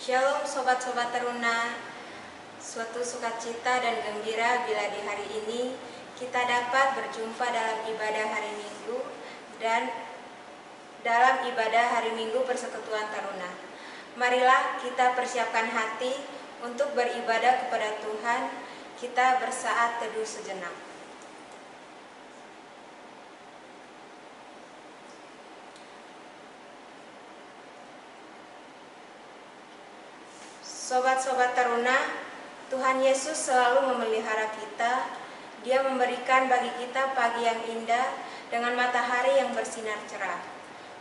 Shalom sobat-sobat teruna, suatu sukacita dan gembira bila di hari ini kita dapat berjumpa dalam ibadah hari Minggu dan dalam ibadah hari Minggu Persekutuan Taruna. Marilah kita persiapkan hati untuk beribadah kepada Tuhan. Kita bersaat teduh sejenak. Sobat-sobat teruna, Tuhan Yesus selalu memelihara kita. Dia memberikan bagi kita pagi yang indah dengan matahari yang bersinar cerah.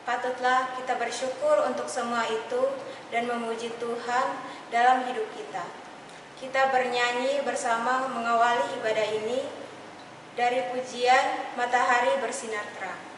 Patutlah kita bersyukur untuk semua itu dan memuji Tuhan dalam hidup kita. Kita bernyanyi bersama mengawali ibadah ini dari pujian Matahari Bersinar Terang.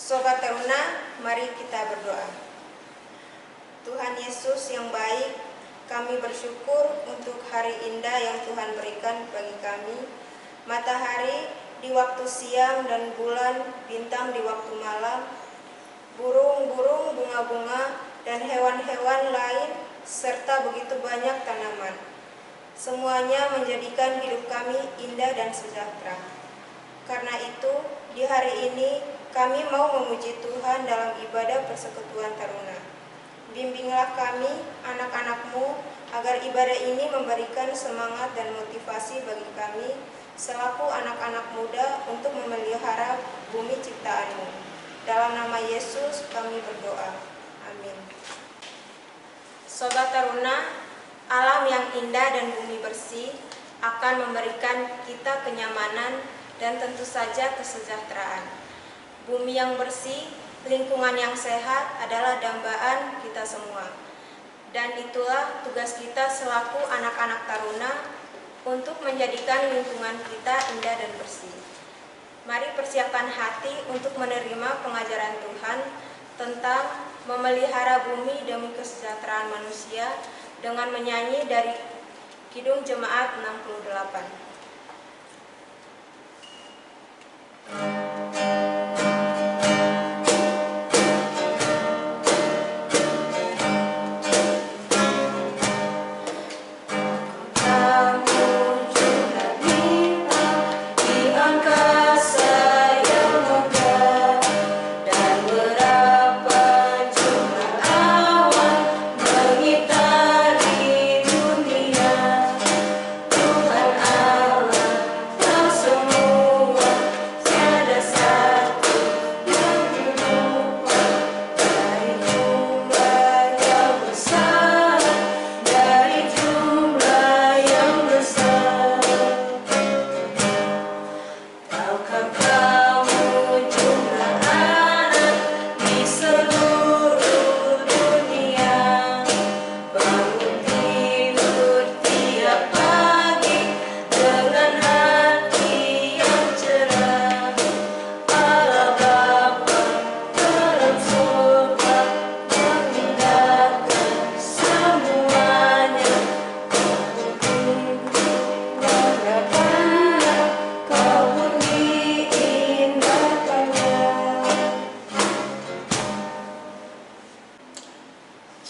Sobat teruna, mari kita berdoa. Tuhan Yesus yang baik, kami bersyukur untuk hari indah yang Tuhan berikan bagi kami. Matahari di waktu siang dan bulan bintang di waktu malam, burung-burung, bunga-bunga, dan hewan-hewan lain, serta begitu banyak tanaman. Semuanya menjadikan hidup kami indah dan sejahtera. Karena itu, di hari ini kami mau memuji Tuhan dalam ibadah Persekutuan Taruna. Bimbinglah kami, anak-anak-Mu, agar ibadah ini memberikan semangat dan motivasi bagi kami selaku anak-anak muda untuk memelihara bumi ciptaan-Mu. Dalam nama Yesus kami berdoa. Amin. Sobat Taruna, alam yang indah dan bumi bersih akan memberikan kita kenyamanan dan tentu saja kesejahteraan. Bumi yang bersih, lingkungan yang sehat adalah dambaan kita semua. Dan itulah tugas kita selaku anak-anak taruna untuk menjadikan lingkungan kita indah dan bersih. Mari persiapkan hati untuk menerima pengajaran Tuhan tentang memelihara bumi demi kesejahteraan manusia dengan menyanyi dari Kidung Jemaat 68. Tuhan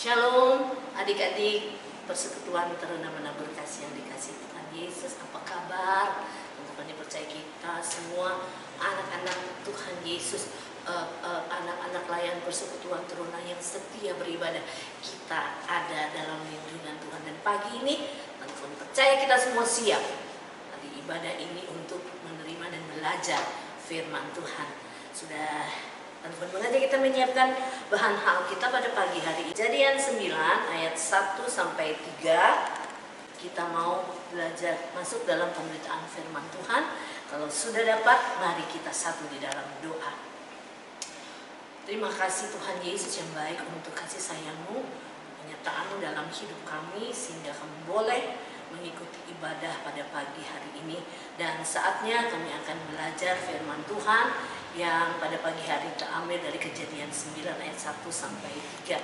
Shalom adik-adik persekutuan teruna berkasih yang dikasih Tuhan Yesus. Apa kabar? Teman-teman yang percaya kita semua anak-anak Tuhan Yesus, anak-anak layan persekutuan teruna yang setia beribadah. Kita ada dalam lindungan Tuhan, dan pagi ini teman-teman percaya kita semua siap di ibadah ini untuk menerima dan belajar firman Tuhan. Sudah teman-teman aja kita menyiapkan bahan hal kita pada pagi hari ini. Kejadian 9 ayat 1 sampai 3. Kita mau belajar masuk dalam pemberitaan firman Tuhan. Kalau sudah dapat, mari kita satu di dalam doa. Terima kasih Tuhan Yesus yang baik untuk kasih sayang-Mu, penyertaan-Mu dalam hidup kami, sehingga kami boleh mengikuti ibadah pada pagi hari ini. Dan saatnya kami akan belajar firman Tuhan yang pada pagi hari terambil dari Kejadian 9 ayat 1 sampai 3.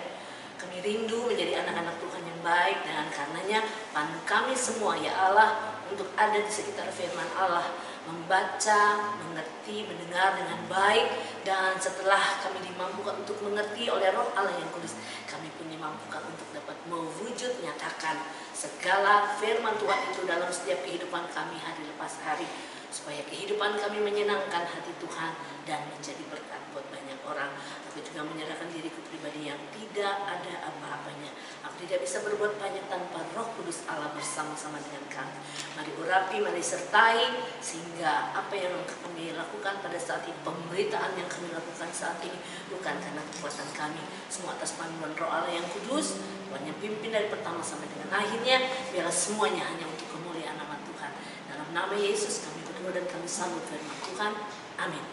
Kami rindu menjadi anak-anak Tuhan yang baik, dan karenanya pandu kami semua ya Allah untuk ada di sekitar firman Allah, membaca, mengerti, mendengar dengan baik. Dan setelah kami dimampukan untuk mengerti oleh Roh Allah yang kudus, kami pun dimampukan untuk dapat mewujud nyatakan segala firman Tuhan itu dalam setiap kehidupan kami hari lepas hari, supaya kehidupan kami menyenangkan hati Tuhan dan menjadi berkat buat banyak orang. Aku juga menyerahkan diriku pribadi yang tidak ada apa-apanya. Aku tidak bisa berbuat banyak tanpa Roh Kudus Allah bersama-sama dengan kami. Mari urapi, mari sertai, sehingga apa yang kami lakukan pada saat ini, pemberitaan yang kami lakukan saat ini, bukan karena kekuatan kami, semua atas panduan Roh Allah yang kudus. Tuhan yang pimpin dari pertama sampai dengan akhirnya, biarlah semuanya hanya untuk kemuliaan nama Tuhan. Dalam nama Yesus kami berdoa dan kami sambut firman Tuhan. Amin.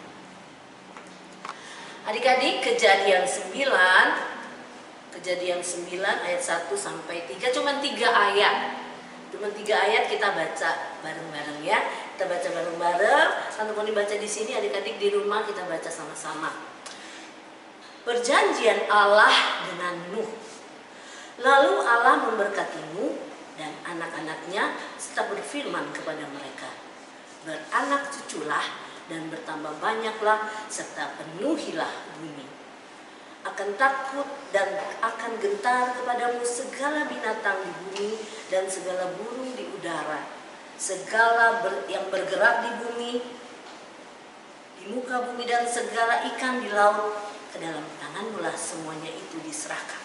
Adik-adik, Kejadian 9 ayat 1 sampai 3, cuma 3 ayat. Cuma 3 ayat kita baca bareng-bareng ya. Kita baca bareng-bareng. Teman-teman dibaca di sini, adik-adik di rumah kita baca sama-sama. Perjanjian Allah dengan Nuh. Lalu Allah memberkati Nuh dan anak-anaknya serta berfirman kepada mereka, beranak cuculah dan bertambah banyaklah serta penuhilah bumi. Akan takut dan akan gentar kepadamu segala binatang di bumi dan segala burung di udara, segala yang bergerak di bumi, di muka bumi, dan segala ikan di laut. Ke dalam tanganmu-lah semuanya itu diserahkan.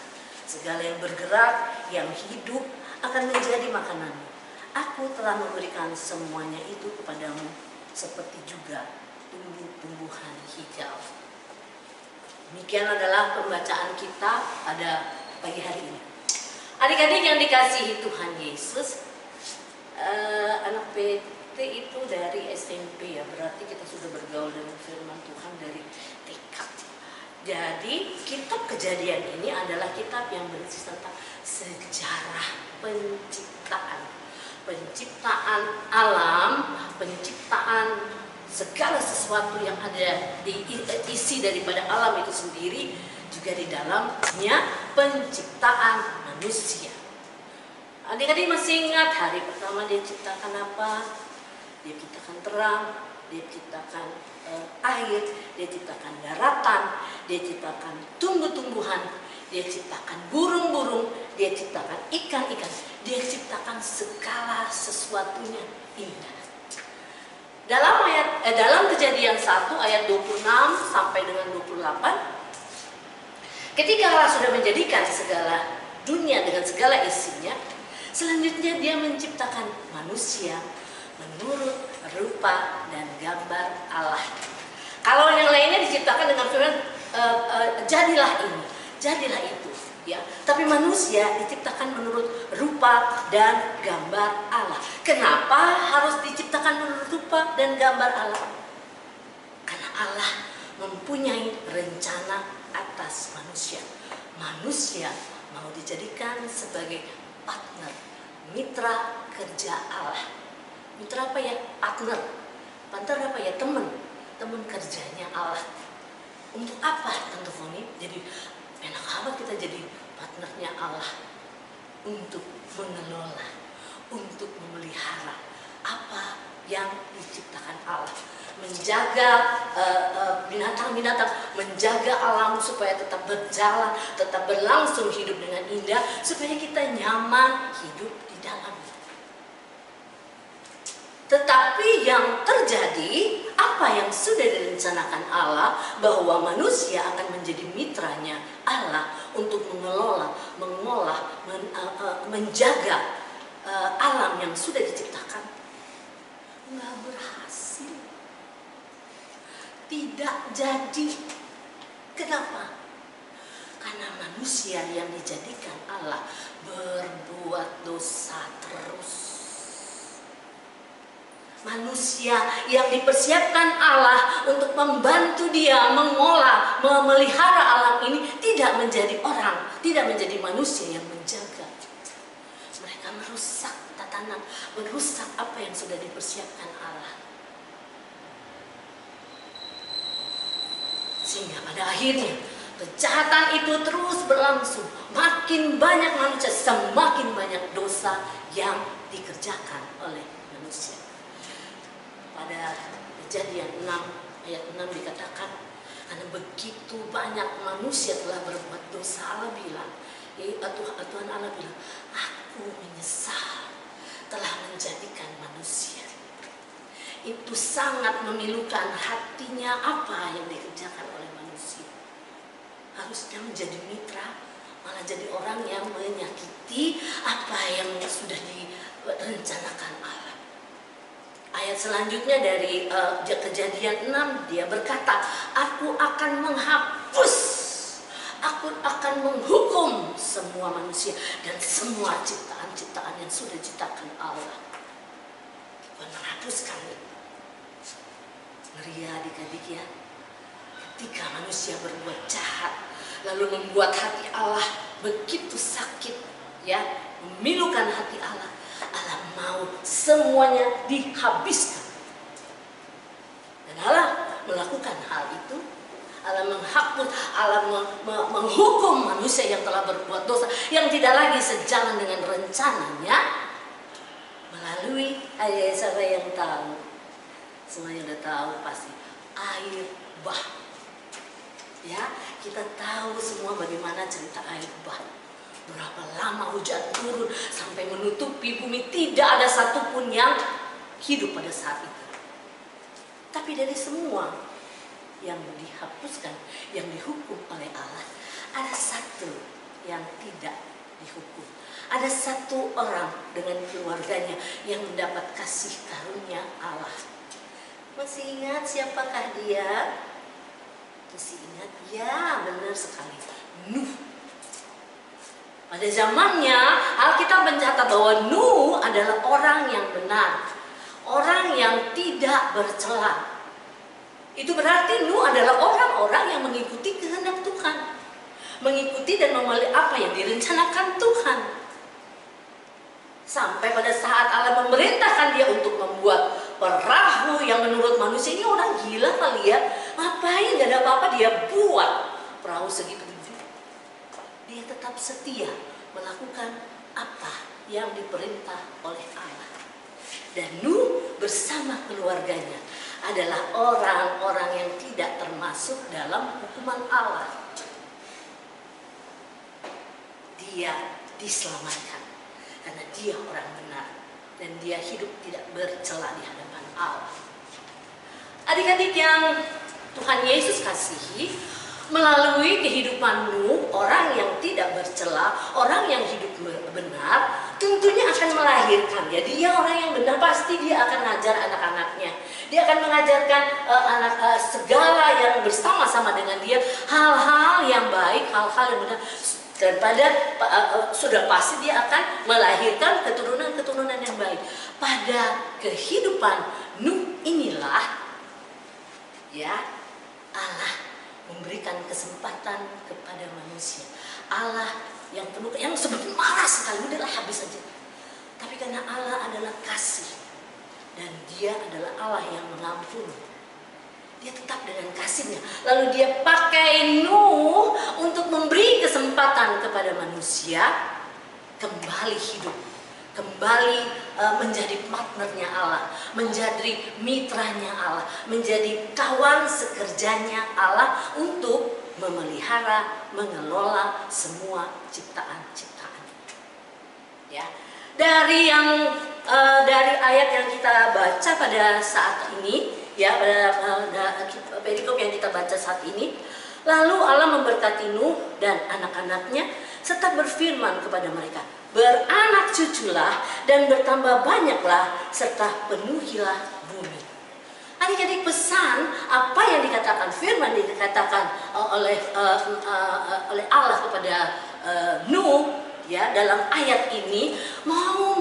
Segala yang bergerak, yang hidup akan menjadi makananmu. Aku telah memberikan semuanya itu kepadamu, seperti juga tumbuh-tumbuhan hijau. Demikian adalah pembacaan kita pada pagi hari ini. Adik-adik yang dikasihi Tuhan Yesus, anak PT itu dari SMP ya, berarti kita sudah bergaul dengan firman Tuhan dari TK. Jadi kitab Kejadian ini adalah kitab yang berisi tentang sejarah penciptaan alam, penciptaan segala sesuatu yang ada di isi daripada alam itu sendiri, juga di dalamnya penciptaan manusia. Adik-adik masih ingat hari pertama dia ciptakan apa? Dia ciptakan terang, dia ciptakan air, dia ciptakan daratan, dia ciptakan tumbuh-tumbuhan, dia ciptakan burung-burung, dia ciptakan ikan-ikan, dia ciptakan segala sesuatunya indah. Dalam Kejadian 1 ayat 26 sampai dengan 28, ketika Allah sudah menjadikan segala dunia dengan segala isinya, selanjutnya dia menciptakan manusia menurut rupa dan gambar Allah. Kalau yang lainnya diciptakan dengan firman jadilah ini, jadilah itu, ya. Tapi manusia diciptakan menurut rupa dan gambar Allah. Kenapa harus diciptakan menurut rupa dan gambar Allah? Karena Allah mempunyai rencana atas manusia. Manusia mau dijadikan sebagai partner, mitra kerja Allah. Mitra apa ya? Partner. Partner apa ya? Teman kerjanya Allah. Untuk apa Tante Foni? Jadi enak amat kita jadi partnernya Allah. Untuk mengelola, untuk memelihara apa yang diciptakan Allah. menjaga binatang-binatang, menjaga alam supaya tetap berjalan, tetap berlangsung hidup dengan indah, supaya kita nyaman hidup di dalamnya. Tetapi yang terjadi, apa yang sudah direncanakan Allah, bahwa manusia akan menjadi mitranya Allah untuk mengelola, mengolah, menjaga alam yang sudah diciptakan, nggak berhasil, tidak jadi. Kenapa? Karena manusia yang dijadikan Allah berbuat dosa terus. Manusia yang dipersiapkan Allah untuk membantu dia mengolah, memelihara alam ini tidak menjadi orang, tidak menjadi manusia yang menjaga. Mereka merusak tatanan, merusak apa yang sudah dipersiapkan Allah. Sehingga pada akhirnya kejahatan itu terus berlangsung. Makin banyak manusia, semakin banyak dosa yang dikerjakan oleh manusia. Pada Kejadian 6 ayat 6 dikatakan, karena begitu banyak manusia telah berbuat dosa, Allah bilang, Tuhan Allah bilang, aku menyesal telah menjadikan manusia. Itu sangat memilukan hatinya apa yang dikerjakan oleh manusia. Harusnya menjadi mitra, malah jadi orang yang menyakiti apa yang sudah direncanakan Allah. Ayat selanjutnya dari Kejadian 6, dia berkata, aku akan menghapus, aku akan menghukum semua manusia dan semua ciptaan-ciptaan yang sudah diciptakan Allah. Tuhan menghapuskan itu. Ngeri ya adik-adik ya, ketika manusia berbuat jahat lalu membuat hati Allah begitu sakit ya, memilukan hati Allah. Allah mau semuanya dihabiskan. Dan Allah melakukan hal itu. Allah menghapus, Allah menghukum manusia yang telah berbuat dosa, yang tidak lagi sejalan dengan rencananya, melalui siapa yang tahu? Semuanya udah tahu pasti, air bah. Ya, kita tahu semua bagaimana cerita air bah. Berapa lama hujan turun sampai menutupi bumi, tidak ada satupun yang hidup pada saat itu. Tapi dari semua yang dihapuskan, yang dihukum oleh Allah, ada satu yang tidak dihukum. Ada satu orang dengan keluarganya yang mendapat kasih karunia Allah. Masih ingat siapakah dia? Masih ingat? Ya, benar sekali. Nuh. Pada zamannya Alkitab mencatat bahwa Nuh adalah orang yang benar, orang yang tidak bercela. Itu berarti Nuh adalah orang-orang yang mengikuti kehendak Tuhan, mengikuti dan memelihara apa yang direncanakan Tuhan. Sampai pada saat Allah memerintahkan dia untuk membuat perahu yang menurut manusia, ini orang gila kali ya, ngapain, gak ada apa-apa dia buat perahu segitu. Dia tetap setia melakukan apa yang diperintah oleh Allah. Dan Nuh bersama keluarganya adalah orang-orang yang tidak termasuk dalam hukuman Allah. Dia diselamatkan karena dia orang benar dan dia hidup tidak bercela di hadapan Allah. Adik-adik yang Tuhan Yesus kasihi, melalui kehidupan Nuh, orang yang tidak bercela, orang yang hidup benar, tentunya akan melahirkan. Jadi dia orang yang benar, pasti dia akan mengajar anak-anaknya. Dia akan mengajarkan segala yang bersama-sama dengan dia hal-hal yang baik, hal-hal yang benar. Dan sudah pasti dia akan melahirkan keturunan-keturunan yang baik. Pada kehidupan Nuh inilah ya Allah memberikan kesempatan kepada manusia. Allah yang penuh, yang sebenarnya marah sekali, udahlah habis saja. Tapi karena Allah adalah kasih dan dia adalah Allah yang mengampuni, dia tetap dengan kasihnya. Lalu dia pakai Nuh untuk memberi kesempatan kepada manusia kembali hidup, kembali menjadi partnernya Allah, menjadi mitranya Allah, menjadi kawan sekerjanya Allah untuk memelihara, mengelola semua ciptaan-ciptaan. Ya, dari ayat yang kita baca pada saat ini, ya, pada perikop yang kita baca saat ini, lalu Allah memberkati Nuh dan anak-anaknya serta berfirman kepada mereka, beranak cuculah dan bertambah banyaklah serta penuhilah bumi. Adik-adik, pesan apa yang dikatakan, firman yang dikatakan oleh Allah kepada Nuh, ya, dalam ayat ini mau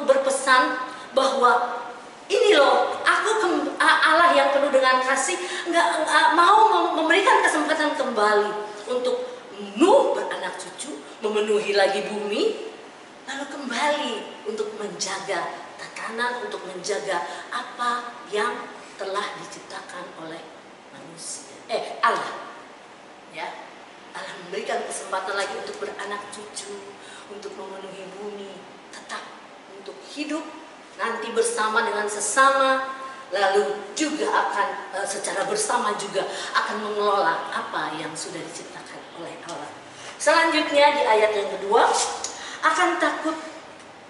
berpesan bahwa ini loh, aku Allah yang penuh dengan kasih, nggak mau memberikan kesempatan kembali untuk Nuh beranak cucu, memenuhi lagi bumi, lalu kembali untuk menjaga tatanan, untuk menjaga apa yang telah diciptakan oleh manusia, Allah. Ya, Allah memberikan kesempatan lagi untuk beranak cucu, untuk memenuhi bumi, tetap untuk hidup nanti bersama dengan sesama, lalu juga akan secara bersama juga akan mengelola apa yang sudah diciptakan oleh Allah. Selanjutnya di ayat yang kedua, akan takut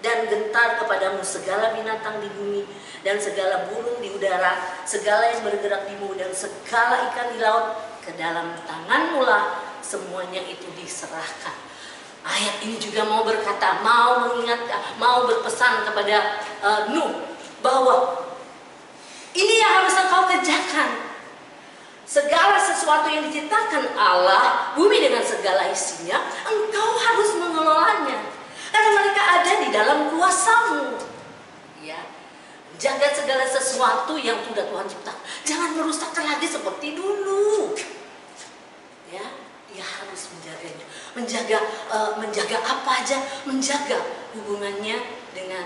dan gentar kepadamu segala binatang di bumi dan segala burung di udara, segala yang bergerak di bumi dan segala ikan di laut, ke dalam tanganmu lah semuanya itu diserahkan. Ayat ini juga mau berkata, mau mengingatkan, mau berpesan kepada Nuh bahwa ini yang harus engkau kerjakan. Segala sesuatu yang diciptakan Allah, bumi dengan segala isinya, engkau harus mengelolanya. Karena mereka ada di dalam kuasamu. Ya, jaga segala sesuatu yang sudah Tuhan ciptakan. Jangan merusakkan lagi seperti dulu. Ya, dia harus menjaganya. Menjaga apa aja, menjaga hubungannya dengan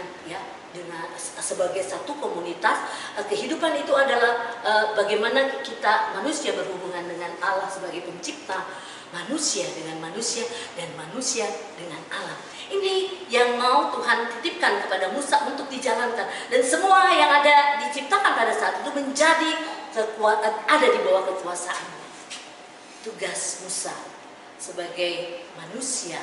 sebagai satu komunitas. Kehidupan itu adalah bagaimana kita manusia berhubungan dengan Allah sebagai pencipta, manusia dengan manusia, dan manusia dengan alam. Ini yang mau Tuhan titipkan kepada Musa untuk dijalankan, dan semua yang ada diciptakan pada saat itu menjadi ada di bawah kekuasaannya. Tugas Musa sebagai manusia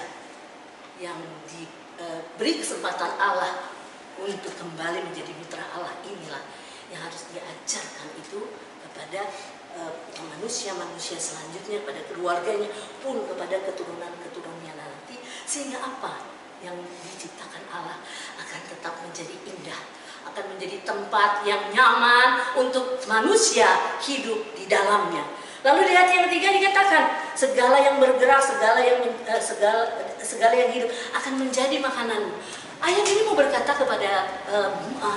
yang diberi kesempatan Allah untuk kembali menjadi mitra Allah, inilah yang harus diajarkan itu kepada manusia-manusia selanjutnya, pada keluarganya pun kepada keturunan-keturunannya nanti, sehingga apa yang diciptakan Allah akan tetap menjadi indah, akan menjadi tempat yang nyaman untuk manusia hidup di dalamnya. Lalu di ayat yang ketiga dikatakan, segala yang bergerak, segala yang hidup akan menjadi makananmu. Ayat ini mau berkata kepada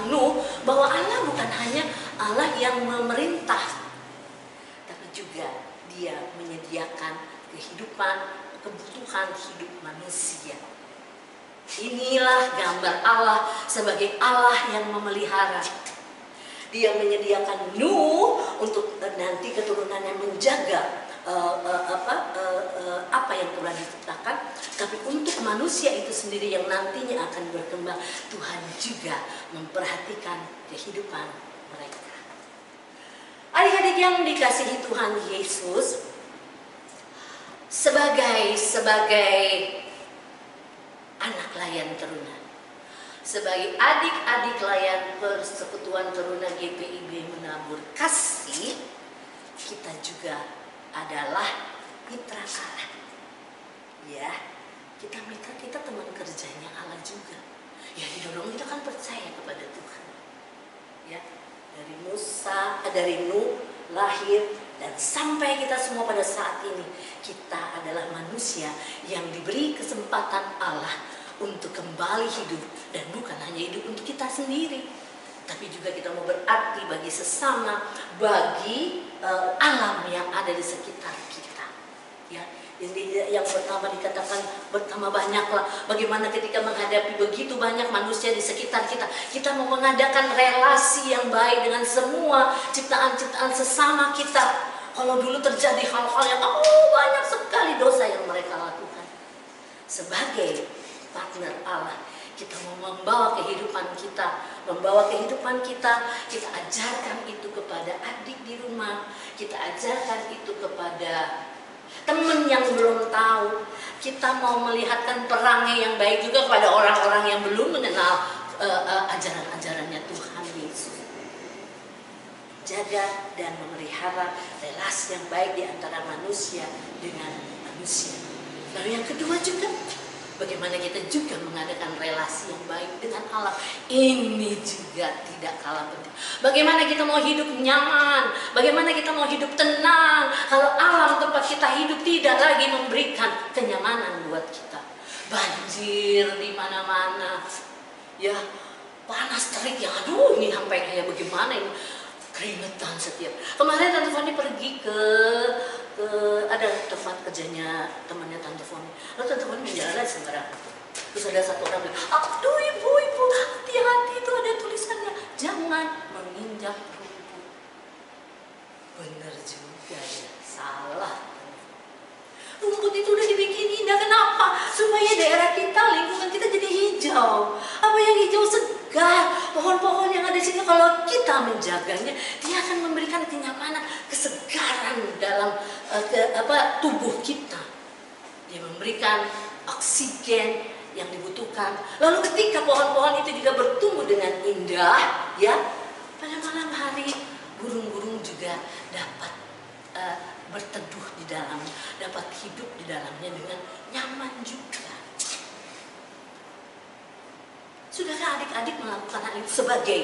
Nuh bahwa Allah bukan hanya Allah yang memerintah, tapi juga Dia menyediakan kehidupan, kebutuhan hidup manusia. Inilah gambar Allah sebagai Allah yang memelihara. Dia menyediakan Nuh untuk nanti keturunannya menjaga apa yang telah diciptakan, tapi untuk manusia itu sendiri yang nantinya akan berkembang, Tuhan juga memperhatikan kehidupan mereka. Adik-adik yang dikasihi Tuhan Yesus, sebagai anak layan teruna, sebagai adik-adik layan Persekutuan Teruna GPIB Menabur Kasih, kita juga adalah mitra Allah. Ya, kita mitra, kita teman kerjanya Allah juga. Ya, didorong kita kan percaya kepada Tuhan. Ya, dari Nuh lahir dan sampai kita semua pada saat ini, kita adalah manusia yang diberi kesempatan Allah untuk kembali hidup, dan bukan hanya hidup untuk kita sendiri, tapi juga kita mau berarti bagi sesama, bagi alam yang ada di sekitar kita. Ya, yang pertama dikatakan bertambah banyaklah. Bagaimana ketika menghadapi begitu banyak manusia di sekitar kita, kita mau mengadakan relasi yang baik dengan semua ciptaan-ciptaan sesama kita. Kalau dulu terjadi hal-hal yang banyak sekali dosa yang mereka lakukan, sebagai partner Allah, Kita mau membawa kehidupan kita, kita ajarkan itu kepada adik di rumah, kita ajarkan itu kepada teman yang belum tahu. Kita mau melihatkan perangai yang baik juga kepada orang-orang yang belum mengenal ajaran-ajarannya Tuhan Yesus. Jaga dan memelihara relasi yang baik di antara manusia dengan manusia. Lalu yang kedua juga, bagaimana kita juga mengadakan relasi yang baik dengan Allah. Ini juga tidak kalah penting. Bagaimana kita mau hidup nyaman, bagaimana kita mau hidup tenang kalau alam tempat kita hidup tidak lagi memberikan kenyamanan buat kita. Banjir di mana-mana, ya panas terik yang aduh ini sampai kayak bagaimana ini, keringetan setiap. Kemarin Tante Foni pergi ke ada tempat kerjanya temannya Tante Foni. Lalu Tante Foni menjalan sembarangan. Terus ada satu orang bilang, aduh ibu, hati-hati itu ada tulisannya, jangan menginjak rumput. Bener juga ya, salah. Rumput itu udah dibikin indah, kenapa? Supaya daerah kita, lingkungan kita jadi hijau. Apa yang hijau segar, pohon-pohon yang ada di sini kalau kita menjaganya, dia akan memberikan kenyamanan, kesegaran dalam tubuh kita. Dia memberikan oksigen yang dibutuhkan. Lalu ketika pohon-pohon itu juga bertumbuh dengan indah, ya, pada malam hari burung-burung juga dapat berteduh di dalam, dapat hidup di dalamnya dengan nyaman juga. Saudara, adik-adik melakukan hal itu sebagai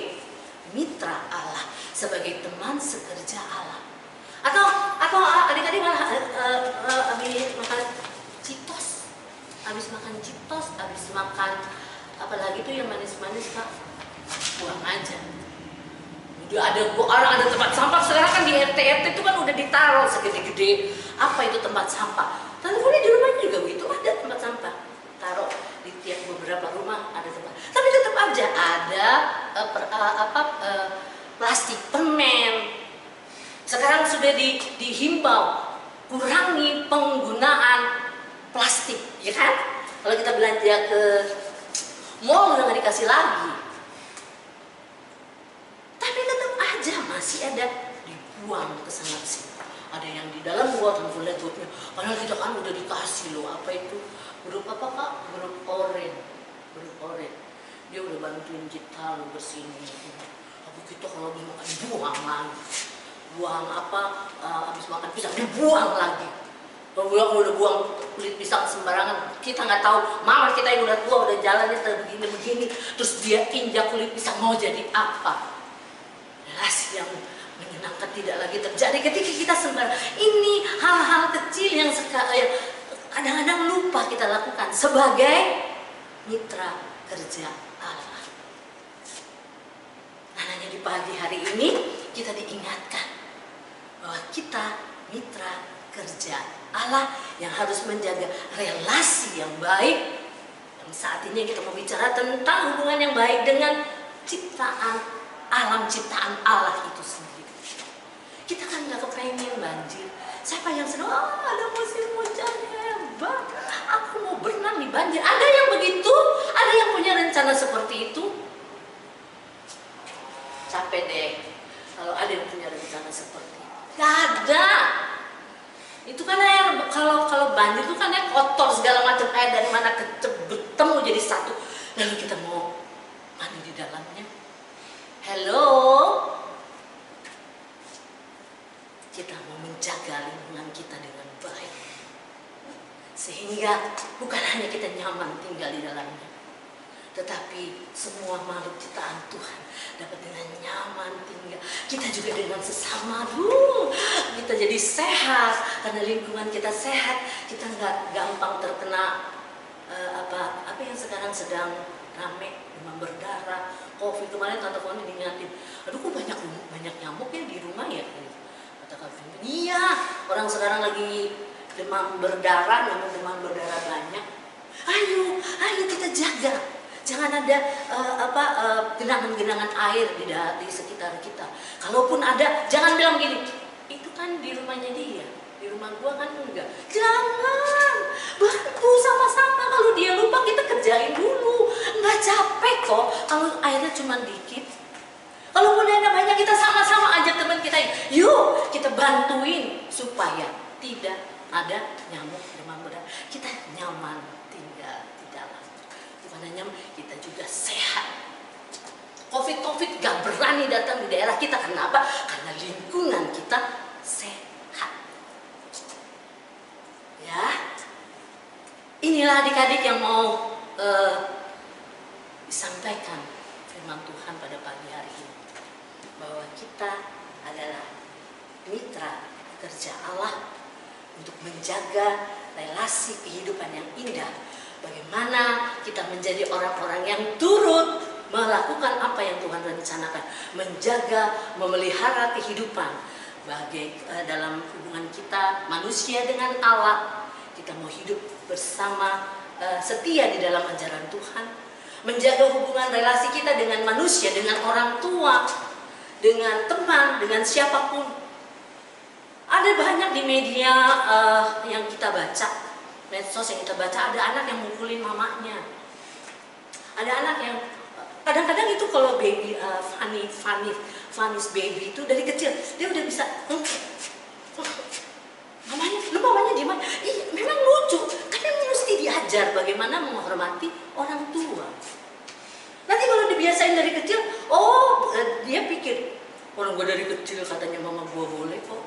mitra Allah, sebagai teman sekerja Allah. Atau adik-adik malah habis makan Cheetos, habis makan apalagi tuh yang manis-manis, Kak, buang aja. Udah ada tempat sampah. Sekarang kan di RT itu kan udah ditaruh segede-gede apa itu tempat sampah. Tante Foni di rumahnya juga begitu, ada tempat sampah, taruh di tiap beberapa rumah ada tempat. Tapi tetap aja ada plastik, permen. Sekarang sudah dihimbau kurangi penggunaan plastik, ya kan? Kalau kita belanja ke mall udah nggak dikasih lagi. Tapi tetap aja masih ada dibuang ke sana sini. Ada yang di dalam buatan lihat buatnya. Padahal kita kan udah dikasih loh, apa itu? Grup apa, Kak? Grup oren. Dia udah bantuin kita lo bersini. Tapi kita kalau dimakan buang lagi. Buang apa? Habis makan pisang dibuang lagi. Kalau udah buang kulit pisang sembarangan, kita nggak tahu. Mama kita yang udah tua udah jalannya begini, terus dia injak kulit pisang mau jadi apa? Relasi yang menyenangkan tidak lagi terjadi ketika kita sembarang. Ini hal-hal kecil yang kadang-kadang lupa kita lakukan sebagai mitra kerja Allah. Karena di pagi hari ini kita diingatkan bahwa kita mitra kerja Allah yang harus menjaga relasi yang baik. Dan saat ini kita mau bicara tentang hubungan yang baik dengan alam ciptaan Allah itu sendiri. Kita kan nggak kepengen banjir. Siapa yang senang? Ada musim hujan hebat, aku mau berenang di banjir. Ada yang begitu? Ada yang punya rencana seperti itu? Capek deh kalau ada yang punya rencana seperti itu. Gak ada. Itu kan air, kalau banjir itu kan air kotor segala macam, air dari mana ketemu jadi satu. Lalu kita mau mandi di dalamnya. Hello, kita mau menjaga lingkungan kita dengan baik, sehingga bukan hanya kita nyaman tinggal di dalamnya, tetapi semua makhluk ciptaan Tuhan dapat dengan nyaman tinggal. Kita juga dengan sesama, kita jadi sehat karena lingkungan kita sehat. Kita nggak gampang terkena apa yang sekarang sedang rame, demam berdarah, COVID. Kemarin Tante Foni diingatin, aduh kok banyak nyamuk ya di rumah ya. Kata Kak Fini, iya, orang sekarang lagi demam berdarah banyak. Ayo kita jaga. Jangan ada genangan-genangan air di sekitar kita. Kalaupun ada, jangan bilang gini, itu kan di rumahnya dia, di rumah gua kan enggak. Jangan, bantu sama-sama. Kalau dia lupa kita kerjain dulu. Enggak kok kalau airnya cuma dikit. Kalau mulainya banyak, kita sama-sama ajak teman kita, yuk kita bantuin supaya tidak ada nyamuk demam berdarah. Kita nyaman tinggal di dalam. Bukan hanya kita juga sehat. Covid gak berani datang di daerah kita. Kenapa? Karena lingkungan kita sehat. Ya, inilah adik-adik yang mau disampaikan firman Tuhan pada pagi hari ini, bahwa kita adalah mitra kerja Allah untuk menjaga relasi kehidupan yang indah. Bagaimana kita menjadi orang-orang yang turut melakukan apa yang Tuhan rencanakan, menjaga, memelihara kehidupan dalam hubungan kita manusia dengan Allah. Kita mau hidup bersama, setia di dalam ajaran Tuhan, menjaga hubungan relasi kita dengan manusia, dengan orang tua, dengan teman, dengan siapapun. Ada banyak di media yang kita baca, medsos yang kita baca, ada anak yang mukulin mamanya, ada anak yang kadang-kadang itu kalau baby Fanny's baby itu dari kecil dia udah bisa mamanya di mana? Iya, memang lucu, tapi mesti diajar bagaimana menghormati orang tua. Nanti kalau dibiasain dari kecil, dia pikir orang gua dari kecil katanya mama gua boleh kok.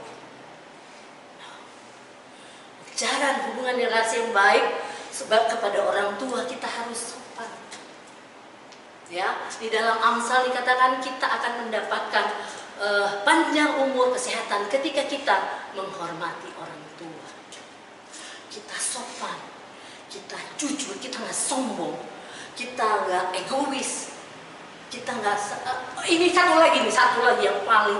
Ajaran hubungan relasi yang baik sebab kepada orang tua kita harus sopan. Ya, di dalam Amsal dikatakan kita akan mendapatkan panjang umur, kesehatan ketika kita menghormati orang tua. Kita sopan, kita jujur, kita nggak sombong, kita nggak egois, kita nggak ini satu lagi yang paling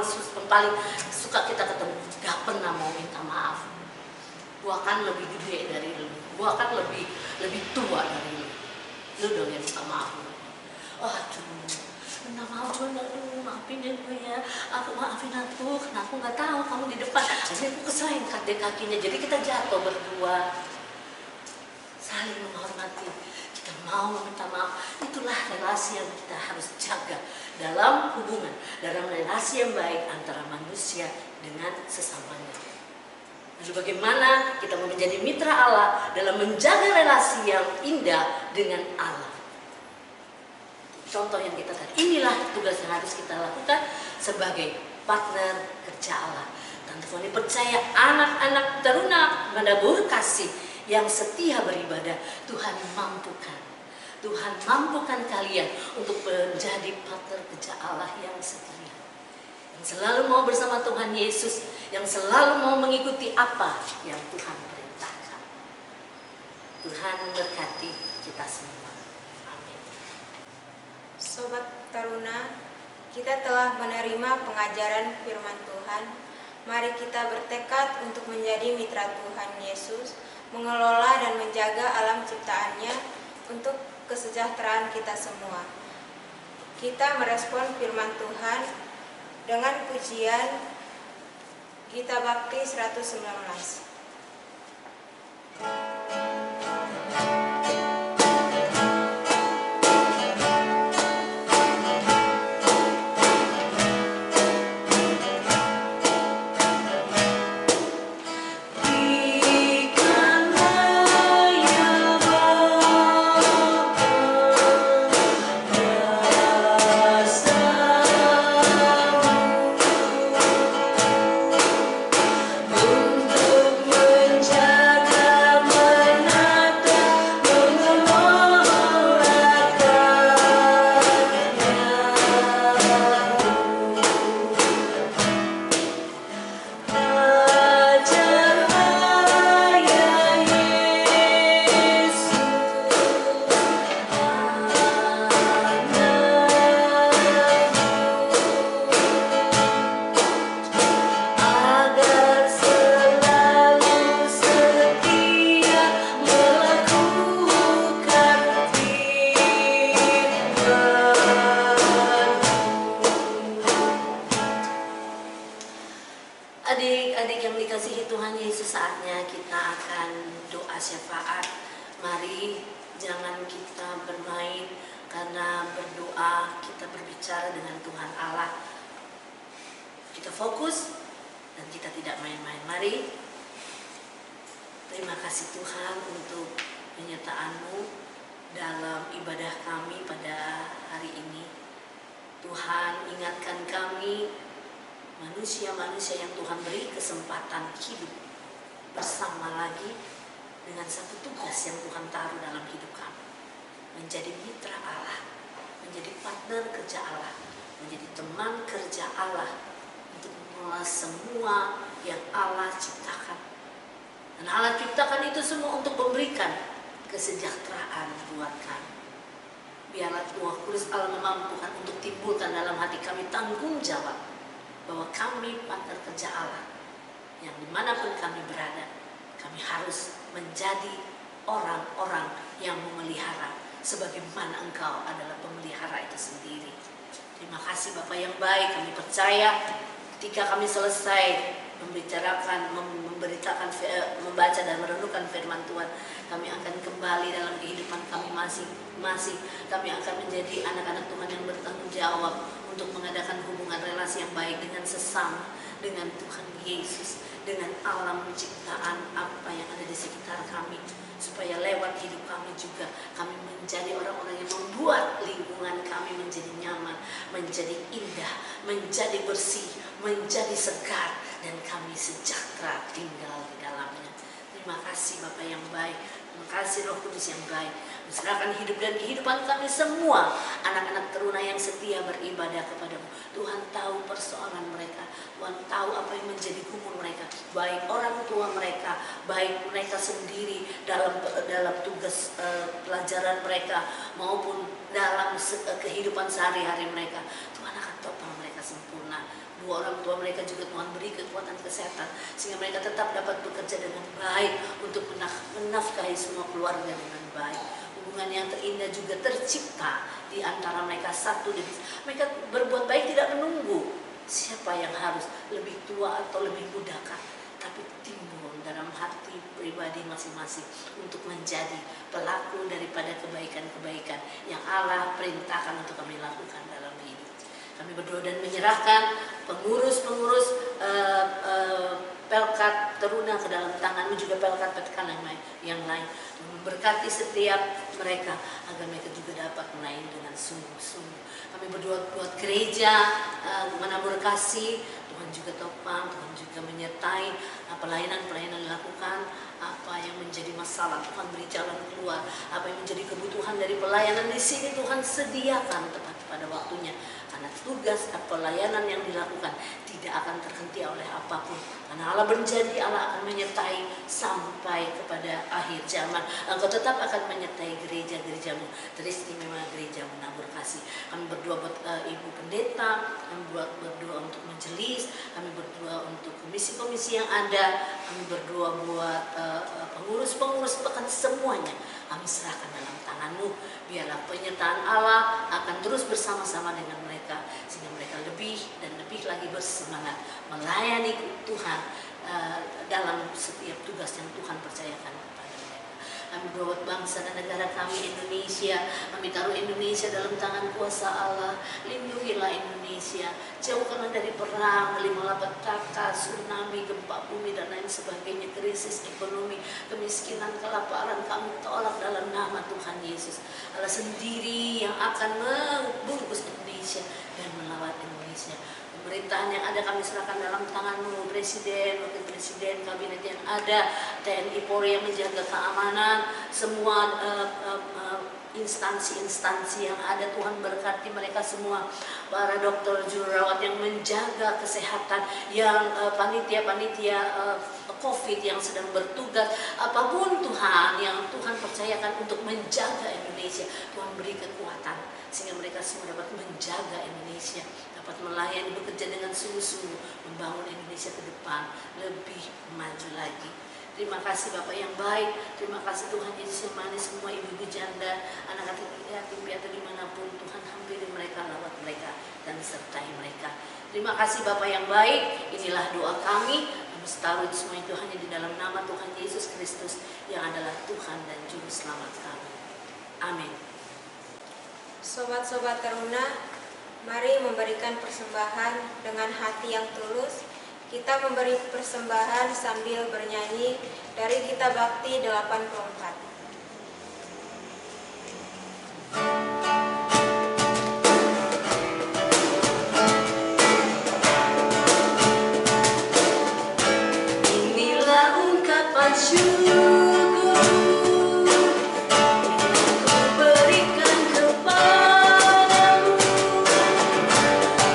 suka kita ketemu, nggak pernah mau minta maaf. Gua kan lebih gede dari lu, gua kan lebih tua dari lu dong yang minta maaf. Minta maaf Juan, maafin ya gue ya, maafin aku, karena aku nggak tahu kamu di depan, jadi aku keselain kakinya, jadi kita jatuh berdua. Saling menghormati, kita mau meminta maaf, itulah relasi yang kita harus jaga dalam hubungan, dalam relasi yang baik antara manusia dengan sesamanya. Lalu bagaimana kita mau menjadi mitra Allah dalam menjaga relasi yang indah dengan Allah. Contoh yang kita lihat, inilah tugas yang harus kita lakukan sebagai partner kerja Allah. Tante Foni percaya anak-anak teruna menabur kasih yang setia beribadah, Tuhan mampukan kalian untuk menjadi partner kerja Allah yang setia, yang selalu mau bersama Tuhan Yesus, yang selalu mau mengikuti apa yang Tuhan perintahkan. Tuhan memberkati kita semua. Sobat Taruna, kita telah menerima pengajaran firman Tuhan. Mari kita bertekad untuk menjadi mitra Tuhan Yesus, mengelola dan menjaga alam ciptaannya untuk kesejahteraan kita semua. Kita merespon firman Tuhan dengan pujian Gita Bakti 119. Adik-adik yang dikasihi Tuhan Yesus, saatnya kita akan doa syafaat. Mari jangan kita bermain karena berdoa kita berbicara dengan Tuhan Allah. Kita fokus dan kita tidak main-main. Mari, terima kasih Tuhan untuk penyertaan-Mu dalam ibadah kami pada hari ini. Tuhan, ingatkan kami, manusia-manusia yang Tuhan beri kesempatan hidup bersama lagi dengan satu tugas yang Tuhan taruh dalam hidup kami. Menjadi mitra Allah, menjadi partner kerja Allah, menjadi teman kerja Allah untuk mengolah semua yang Allah ciptakan. Dan Allah ciptakan itu semua untuk memberikan kesejahteraan buat kami. Biarlah Roh Kudus Allah memampukan untuk timbulkan dalam hati kami tanggung jawab bahwa kami partner kerja Allah, yang dimanapun kami berada, kami harus menjadi orang-orang yang memelihara sebagaimana Engkau adalah pemelihara itu sendiri. Terima kasih Bapa yang baik. Kami percaya ketika kami selesai membicarakan, memberitakan, membaca dan merenungkan firman Tuhan, kami akan kembali dalam kehidupan kami masing-masing. Kami akan menjadi anak-anak Tuhan yang bertanggung jawab untuk mengadakan hubungan relasi yang baik dengan sesama, dengan Tuhan Yesus, dengan alam ciptaan apa yang ada di sekitar kami, supaya lewat hidup kami juga kami menjadi orang-orang yang membuat lingkungan kami menjadi nyaman, menjadi indah, menjadi bersih, menjadi segar, dan kami sejahtera tinggal di dalamnya. Terima kasih Bapa yang baik, terima kasih Roh Kudus yang baik. Serahkan hidup dan kehidupan kami semua, anak-anak teruna yang setia beribadah kepadamu. Tuhan tahu persoalan mereka, Tuhan tahu apa yang menjadi gumul mereka, baik orang tua mereka, baik mereka sendiri dalam tugas pelajaran mereka, maupun dalam kehidupan sehari-hari mereka. Tuhan akan topang mereka sempurna. Dua orang tua mereka juga Tuhan beri kekuatan kesehatan, sehingga mereka tetap dapat bekerja dengan baik untuk menafkahi semua keluarga dengan baik. Hubungan yang terindah juga tercipta di antara mereka satu demi mereka berbuat baik, tidak menunggu siapa yang harus lebih tua atau lebih mudakah, tapi timbul dalam hati pribadi masing-masing untuk menjadi pelaku daripada kebaikan-kebaikan yang Allah perintahkan untuk kami lakukan dalam hidup. Kami berdoa dan menyerahkan pengurus-pengurus Pelkat Teruna ke dalam tangan-Mu, juga Pelkat Petkan yang lain. Memberkati setiap mereka agar mereka juga dapat melayani dengan sungguh-sungguh. Kami berdoa buat gereja menabur kasih, Tuhan juga topang, Tuhan juga menyertai pelayanan-pelayanan dilakukan. Apa yang menjadi masalah, Tuhan beri jalan keluar. Apa yang menjadi kebutuhan dari pelayanan di sini, Tuhan sediakan tepat pada waktunya. Karena tugas pelayanan yang dilakukan tidak akan terhenti oleh apapun. Karena Allah berjanji, Allah akan menyertai sampai kepada akhir zaman. Engkau tetap akan menyertai gereja-gerejamu, teristimewa gereja menabur kasih. Kami berdoa buat Ibu Pendeta, kami berdoa untuk majelis, kami berdoa untuk komisi-komisi yang ada, kami berdoa buat pengurus-pengurus, bahkan semuanya kami serahkan dalam tangan-Mu. Biarlah penyertaan Allah akan terus bersama-sama dengan mereka, sehingga mereka lebih dan lebih lagi bersemangat melayani Tuhan dalam setiap tugas yang Tuhan percayakan kepada mereka. Kami berdoa bangsa dan negara kami Indonesia, kami taruh Indonesia dalam tangan kuasa Allah. Lindungilah Indonesia, jauhkanlah dari perang, malapetaka, tsunami, gempa bumi dan lain sebagainya, krisis ekonomi, kemiskinan, kelaparan, kami tolak dalam nama Tuhan Yesus. Allah sendiri yang akan membungkus Indonesia dan melawat Indonesia. Pemerintahan yang ada kami serahkan dalam tangan-Mu, Presiden, Wakil Presiden, Kabinet yang ada, TNI Polri yang menjaga keamanan, semua instansi-instansi yang ada, Tuhan berkati mereka semua. Para dokter, jururawat yang menjaga kesehatan, yang panitia-panitia COVID yang sedang bertugas, apapun Tuhan yang Tuhan percayakan untuk menjaga Indonesia, Tuhan beri kekuatan sehingga mereka semua dapat menjaga Indonesia, dapat melayani, bekerja dengan sungguh-sungguh, membangun Indonesia ke depan lebih maju lagi. Terima kasih Bapak yang baik, terima kasih Tuhan Yesus yang manis, semua ibu-ibu janda, anak-anak yatim piatu dimanapun, Tuhan hampiri mereka, lawat mereka, dan sertai mereka. Terima kasih Bapak yang baik, inilah doa kami, kami taruh semua itu hanya di dalam nama Tuhan Yesus Kristus yang adalah Tuhan dan Juru Selamat kami. Amin. Sobat-sobat teruna, mari memberikan persembahan dengan hati yang tulus. Kita memberi persembahan sambil bernyanyi dari Gita Bakti 84. Inilah ungkapan syukur yang ku berikan kepadamu.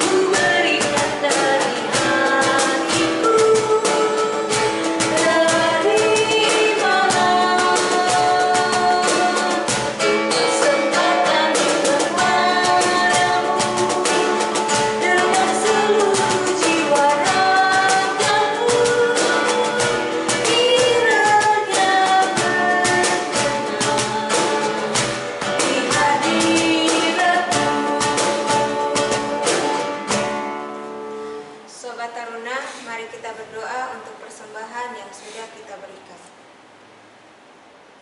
Ku berikan dari hatiku, dari malam kesempatan kepadamu dengan seluruh jiwa ragaku. Sobat Taruna, mari kita berdoa untuk persembahan yang sudah kita berikan.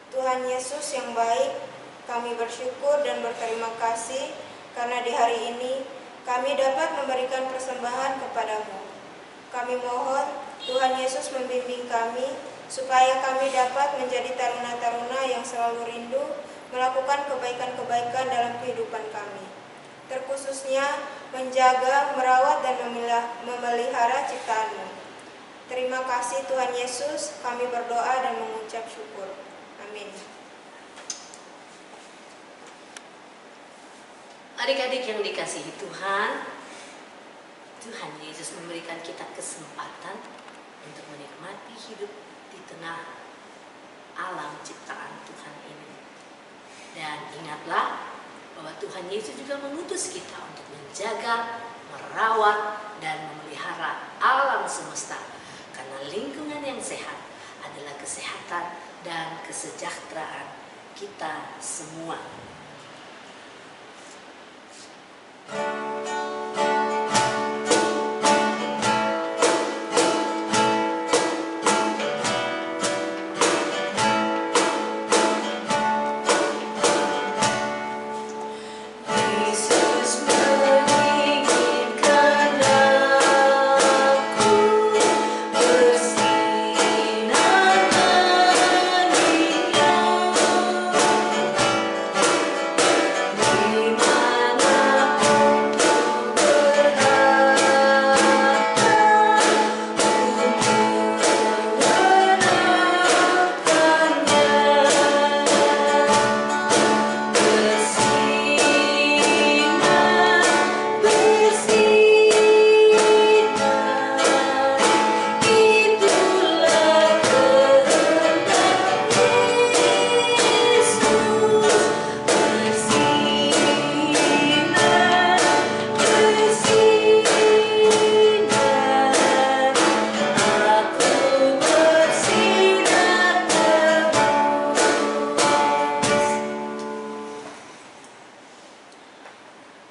Tuhan Yesus yang baik, kami bersyukur dan berterima kasih karena di hari ini kami dapat memberikan persembahan kepadamu. Kami mohon Tuhan Yesus membimbing kami supaya kami dapat menjadi taruna-taruna yang selalu rindu melakukan kebaikan-kebaikan dalam kehidupan kami, terkhususnya menjaga, merawat, dan memelihara ciptaan-Mu. Terima kasih Tuhan Yesus, kami berdoa dan mengucap syukur. Amin. Adik-adik yang dikasihi Tuhan, Tuhan Yesus memberikan kita kesempatan untuk menikmati hidup di tengah alam ciptaan Tuhan ini. Dan ingatlah bahwa Tuhan Yesus juga mengutus kita untuk menjaga, merawat, dan memelihara alam semesta. Karena lingkungan yang sehat adalah kesehatan dan kesejahteraan kita semua.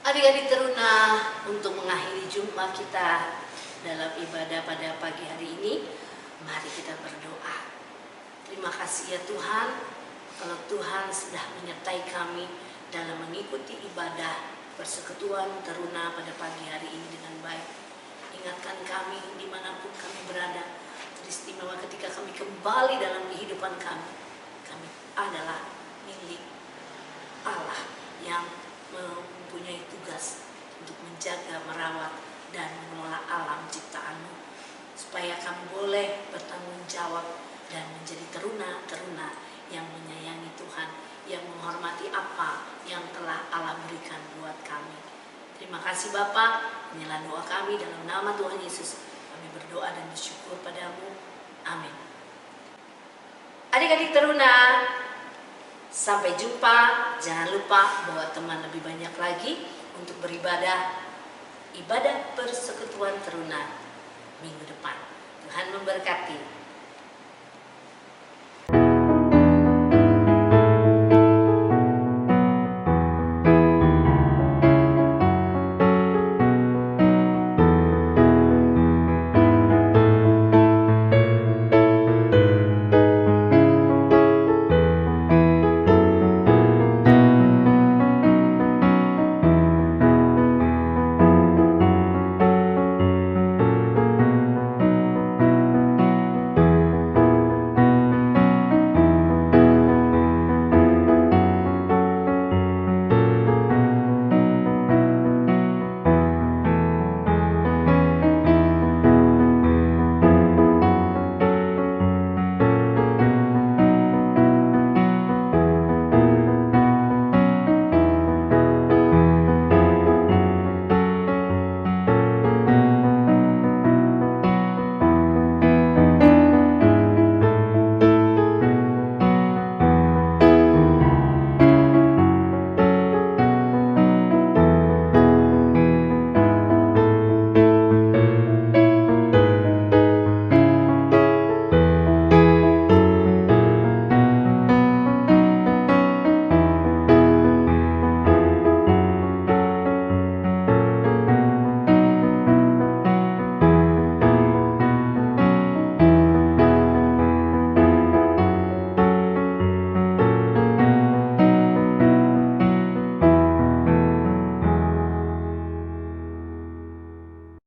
Adik-adik teruna, untuk mengakhiri jumpa kita dalam ibadah pada pagi hari ini, mari kita berdoa. Terima kasih ya Tuhan, kalau Tuhan sudah menyertai kami dalam mengikuti ibadah persekutuan teruna pada pagi hari ini dengan baik. Ingatkan kami dimanapun kami berada, teristimewa ketika kami kembali dalam kehidupan kami. Kami adalah milik Allah yang mempunyai tugas untuk menjaga, merawat, dan mengelola alam ciptaan-Mu, supaya kami boleh bertanggung jawab dan menjadi teruna-teruna yang menyayangi Tuhan, yang menghormati apa yang telah Allah berikan buat kami. Terima kasih Bapa, inilah doa kami dalam nama Tuhan Yesus. Kami berdoa dan bersyukur padamu. Amin. Adik-adik teruna, sampai jumpa. Jangan lupa bawa teman lebih banyak lagi untuk beribadah ibadah persekutuan teruna minggu depan. Tuhan memberkati.